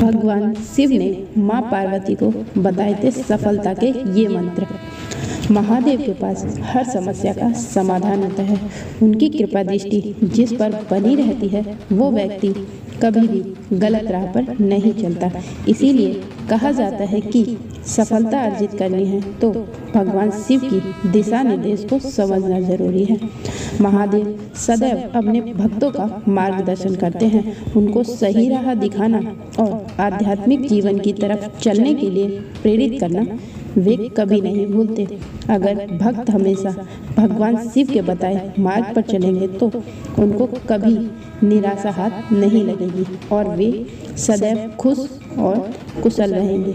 भगवान शिव ने माँ पार्वती को बताए थे सफलता के ये मंत्र। महादेव के पास हर समस्या का समाधान होता है। उनकी कृपा दृष्टि जिस पर बनी रहती है वो व्यक्ति कभी भी गलत राह पर नहीं चलता। इसीलिए कहा जाता है कि सफलता अर्जित करनी है तो भगवान शिव की दिशा निर्देश को समझना जरूरी है। महादेव सदैव अपने भक्तों का मार्गदर्शन करते हैं। उनको सही राह दिखाना और आध्यात्मिक जीवन की तरफ चलने के लिए प्रेरित करना वे कभी नहीं भूलते। अगर भक्त हमेशा भगवान शिव के बताए मार्ग पर चलेंगे तो उनको कभी निराशा हाथ नहीं लगेगी और वे सदैव खुश और कुशल रहेंगे।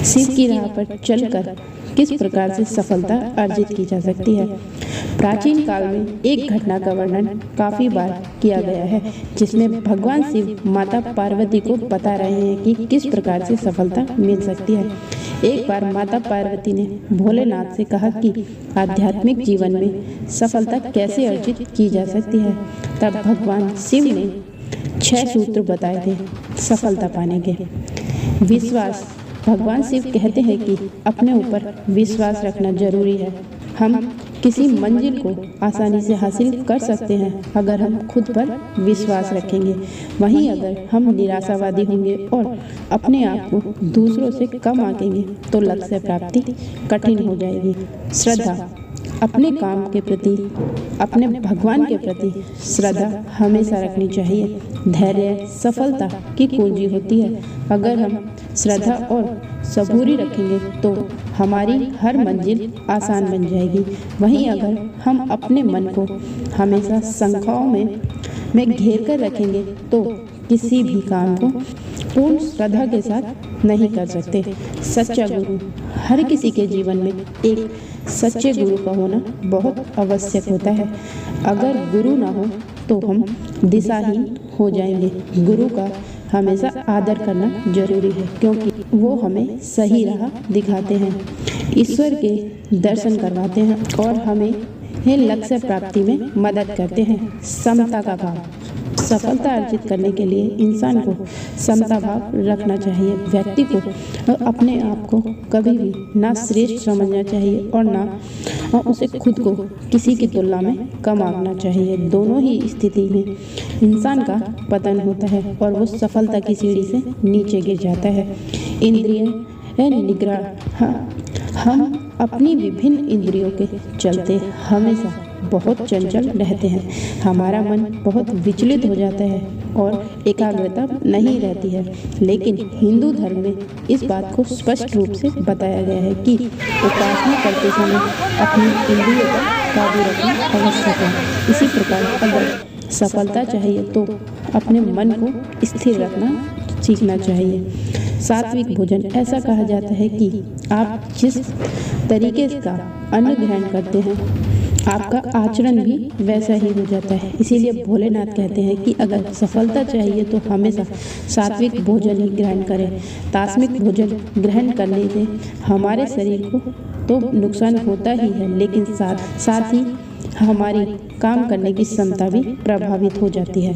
शिव की राह पर चलकर किस प्रकार से सफलता अर्जित की जा सकती है। प्राचीन काल में एक घटना का वर्णन काफी बार किया गया है, जिसमें भगवान शिव माता पार्वती को बता रहे हैं कि किस प्रकार से सफलता मिल सकती है। एक बार माता पार्वती ने भोलेनाथ से कहा कि आध्यात्मिक जीवन में सफलता कैसे अर्जित की जा सकती है। तब भगवान शिव ने 6 सूत्र बताए थे सफलता पाने के। विश्वास। भगवान शिव कहते हैं कि अपने ऊपर विश्वास रखना जरूरी है। हम किसी मंजिल को आसानी से हासिल कर सकते हैं अगर हम खुद पर विश्वास रखेंगे। वहीं अगर हम निराशावादी होंगे और अपने आप को दूसरों से कम आंकेंगे तो लक्ष्य प्राप्ति कठिन हो जाएगी। श्रद्धा। अपने काम के प्रति, अपने भगवान के प्रति श्रद्धा हमेशा रखनी चाहिए। धैर्य सफलता की कुंजी होती है। अगर हम श्रद्धा और सबूरी रखेंगे तो हमारी हर मंजिल आसान बन जाएगी। वहीं अगर हम अपने मन को हमेशा शंकाओं में घेर कर रखेंगे तो किसी भी काम को पूर्ण श्रद्धा के साथ नहीं कर सकते। सच्चा गुरु। हर किसी के जीवन में एक सच्चे गुरु का होना बहुत आवश्यक होता है। अगर गुरु ना हो तो हम दिशाहीन हो जाएंगे। गुरु का हमेशा आदर करना जरूरी है क्योंकि वो हमें सही राह दिखाते हैं, ईश्वर के दर्शन करवाते हैं और हमें लक्ष्य प्राप्ति में मदद करते हैं। समता का भाव। सफलता अर्जित करने के लिए इंसान को समता भाव रखना चाहिए। व्यक्ति को अपने आप को कभी भी ना श्रेष्ठ समझना चाहिए और ना उसे खुद को किसी की तुलना में कम आंकना चाहिए। दोनों ही स्थिति में इंसान का पतन होता है और वो सफलता की सीढ़ी से नीचे गिर जाता है। इंद्रिय निग्रह। हम अपनी विभिन्न इंद्रियों के चलते हमेशा बहुत चंचल रहते हैं। हमारा मन बहुत विचलित हो जाता है और एकाग्रता नहीं रहती है। लेकिन हिंदू धर्म में इस बात को स्पष्ट रूप से बताया गया है कि उपासना करते समय अपनी इंद्रियों पर काबू रखना आवश्यक है। इसी प्रकार अगर सफलता चाहिए तो अपने मन को स्थिर रखना सीखना चाहिए। सात्विक भोजन। ऐसा कहा जाता है कि आप जिस तरीके का अन्न ग्रहण करते हैं आपका आचरण भी वैसा ही हो जाता है। इसीलिए भोलेनाथ कहते हैं कि अगर सफलता चाहिए तो हमेशा सात्विक भोजन ही ग्रहण करें। तामसिक भोजन ग्रहण करने से हमारे शरीर को तो नुकसान होता ही है, लेकिन साथ ही हमारी काम करने की क्षमता भी प्रभावित हो जाती है।